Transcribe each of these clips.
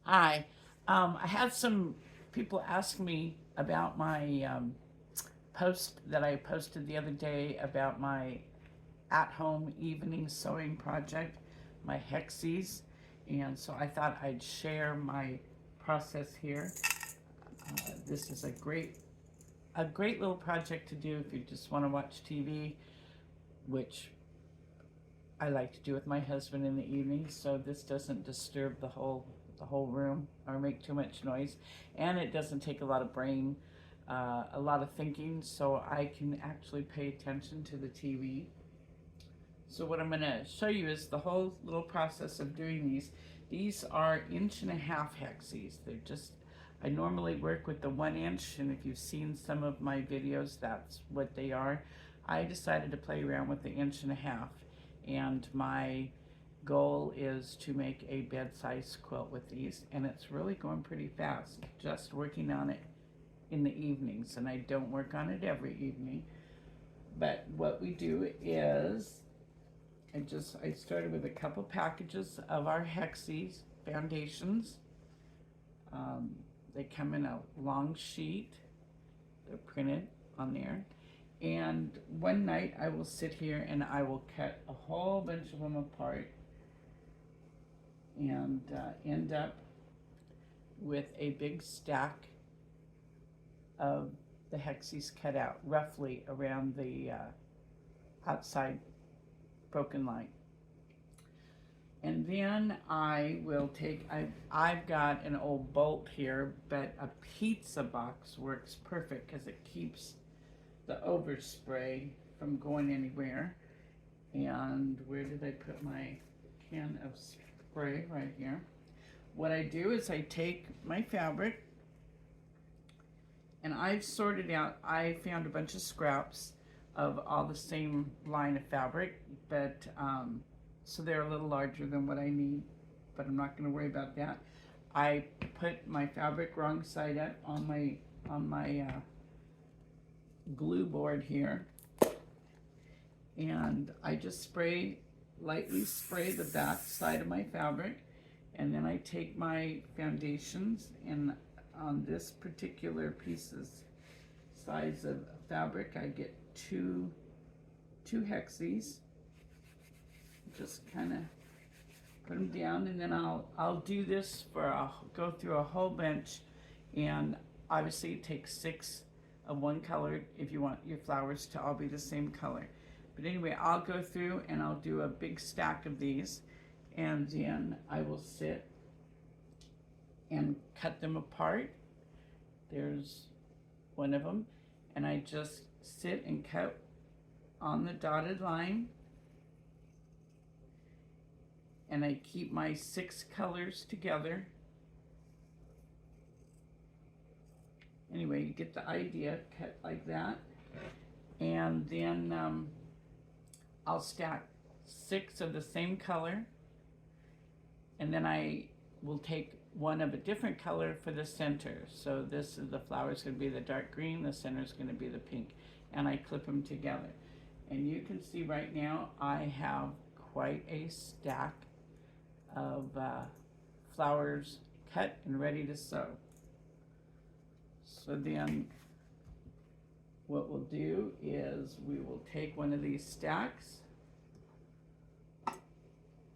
Hi. I had some people ask me about my post that I posted the other day about my at-home evening sewing project, my Hexies, and so I thought I'd share my process here. This is a great little project to do if you just want to watch TV, which I like to do with my husband in the evening, so this doesn't disturb the whole room or make too much noise, and it doesn't take a lot of brain, a lot of thinking, so I can actually pay attention to the TV. So what I'm going to show you is the whole little process of doing these. These are 1.5 inch Hexies. They're just, I normally work with the 1 inch, and if you've seen some of my videos, that's what they are. I decided to play around with the 1.5 inch, and my goal is to make a bed-size quilt with these, and it's really going pretty fast, just working on it in the evenings, and I don't work on it every evening. But what we do is I started with a couple packages of our Hexies foundations. They come in a long sheet. They're printed on there. And one night I will sit here and I will cut a whole bunch of them apart and end up with a big stack of the Hexies cut out roughly around the outside broken line. And then I will take, I've got an old bolt here, but a pizza box works perfect because it keeps the overspray from going anywhere. And where did I put my can of spray? Right here. What I do is I take my fabric and I've sorted out, I found a bunch of scraps of all the same line of fabric, but so they're a little larger than what I need, but I'm not going to worry about that. I put my fabric wrong side up on my glue board here, and I just lightly spray the back side of my fabric, and then I take my foundations, and on this particular piece's size of fabric, I get two Hexies. Just kind of put them down, and then I'll do this go through a whole bunch, and obviously take 6 of one color if you want your flowers to all be the same color. But anyway, I'll go through and I'll do a big stack of these, and then I will sit and cut them apart. There's one of them, and I just sit and cut on the dotted line, and I keep my 6 colors together. Anyway, you get the idea, cut like that. And then I'll stack 6 of the same color, and then I will take one of a different color for the center. So this is, the flower is going to be the dark green, the center is going to be the pink, and I clip them together. And you can see right now I have quite a stack of flowers cut and ready to sew. So then what we'll do is we will take one of these stacks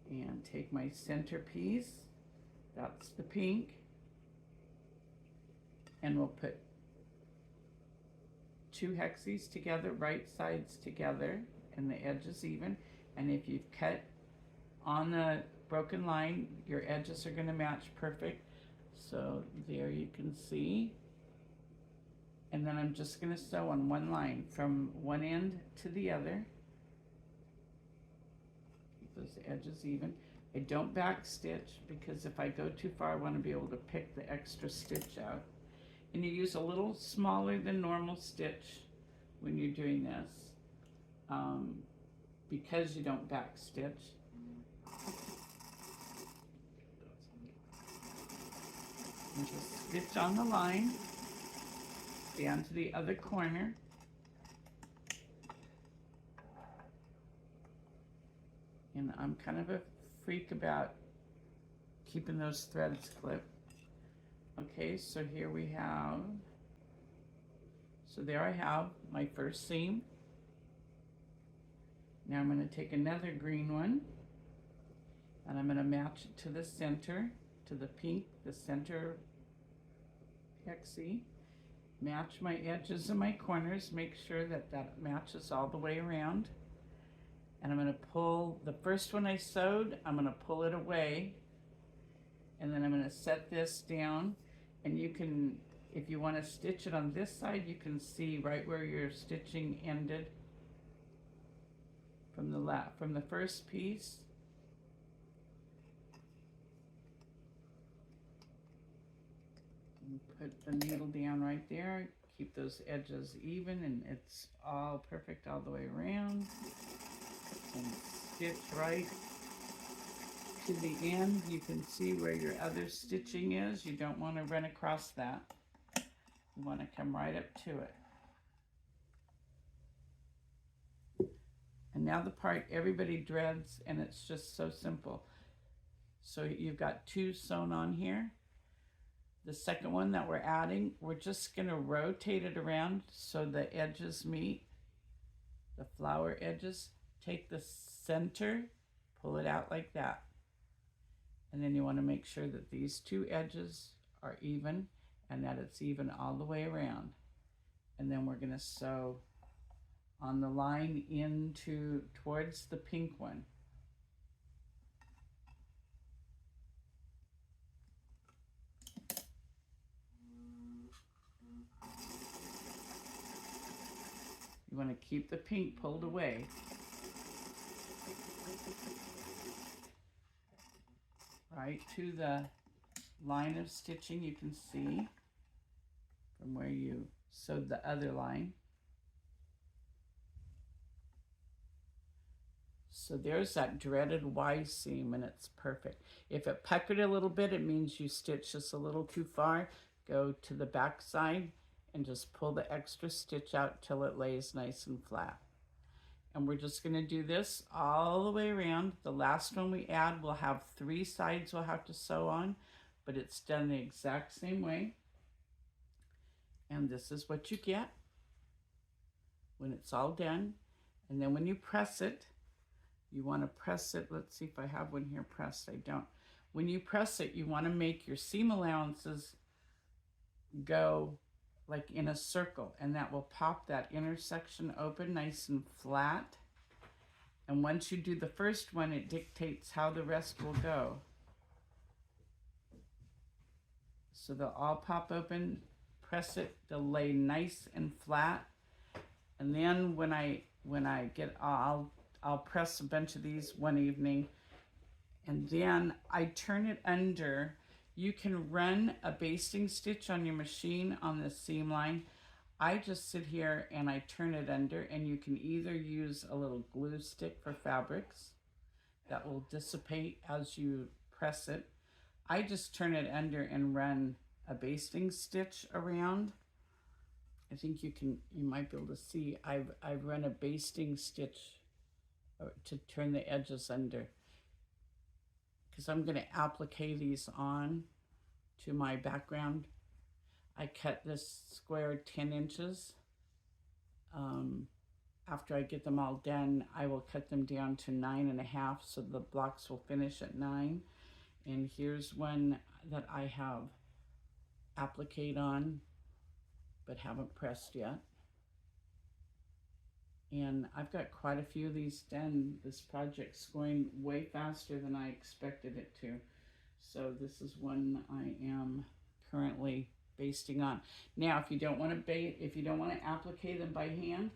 and take my centerpiece, that's the pink, and we'll put 2 Hexies together, right sides together, and the edges even. And if you've cut on the broken line, your edges are going to match perfect. So there you can see. And then I'm just going to sew on one line from one end to the other. Keep those edges even. I don't back stitch because if I go too far, I want to be able to pick the extra stitch out. And you use a little smaller than normal stitch when you're doing this, because you don't back stitch. And just stitch on the line down to the other corner. And I'm kind of a freak about keeping those threads clipped. Okay, so here we have, so there I have my first seam. Now I'm going to take another green one and I'm going to match it to the center, to the pink, the center Hexie. Match my edges and my corners, make sure that that matches all the way around. And I'm going to pull the first one I sewed, I'm going to pull it away, and then I'm going to set this down. And you can, if you want to stitch it on this side, you can see right where your stitching ended from the first piece. And put the needle down right there. Keep those edges even, and it's all perfect all the way around. And stitch right to the end. You can see where your other stitching is. You don't want to run across that. You want to come right up to it. And now the part everybody dreads, and it's just so simple. So you've got 2 sewn on here. The second one that we're adding, we're just going to rotate it around so the edges meet, the flower edges. Take the center, pull it out like that. And then you want to make sure that these 2 edges are even and that it's even all the way around. And then we're going to sew on the line into towards the pink one. You want to keep the pink pulled away. Right to the line of stitching, you can see from where you sewed the other line. So there's that dreaded Y seam, and it's perfect. If it puckered a little bit, it means you stitched just a little too far. Go to the back side and just pull the extra stitch out till it lays nice and flat. And we're just going to do this all the way around. The last one we add will have 3 sides we'll have to sew on, but it's done the exact same way. And this is what you get when it's all done. And then when you press it, you want to press it. Let's see if I have one here pressed. I don't. When you press it, you want to make your seam allowances go like in a circle, and that will pop that intersection open nice and flat. And once you do the first one, it dictates how the rest will go. So they'll all pop open, press it, they'll lay nice and flat. And then when I get, I'll press a bunch of these one evening, and then I turn it under. You can run a basting stitch on your machine on the seam line. I just sit here and I turn it under, and you can either use a little glue stick for fabrics that will dissipate as you press it. I just turn it under and run a basting stitch around. I think you might be able to see I've run a basting stitch to turn the edges under, because I'm going to applique these on to my background. I cut this square 10 inches. After I get them all done, I will cut them down to 9.5 so the blocks will finish at 9. And here's one that I have appliqued on but haven't pressed yet. And I've got quite a few of these done. This project's going way faster than I expected it to. So this is one I am currently basting on. Now, if you don't want to applique them by hand,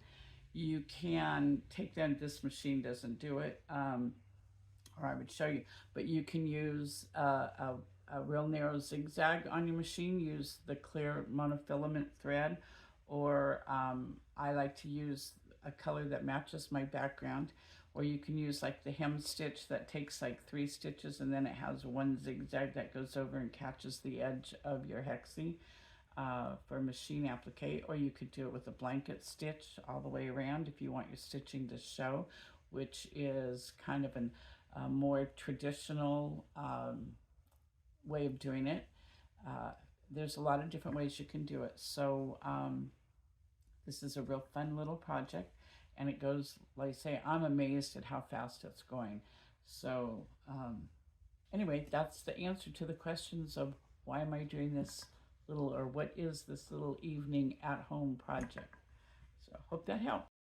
you can take them. This machine doesn't do it, or I would show you. But you can use a real narrow zigzag on your machine. Use the clear monofilament thread, or I like to use a color that matches my background, or you can use like the hem stitch that takes like 3 stitches and then it has 1 zigzag that goes over and catches the edge of your hexie for machine applique, or you could do it with a blanket stitch all the way around if you want your stitching to show, which is kind of a more traditional way of doing it. there's a lot of different ways you can do it. So this is a real fun little project, and it goes, like I say, I'm amazed at how fast it's going. So anyway, that's the answer to the questions of why am I doing this little, or what is this little evening at home project. So hope that helps.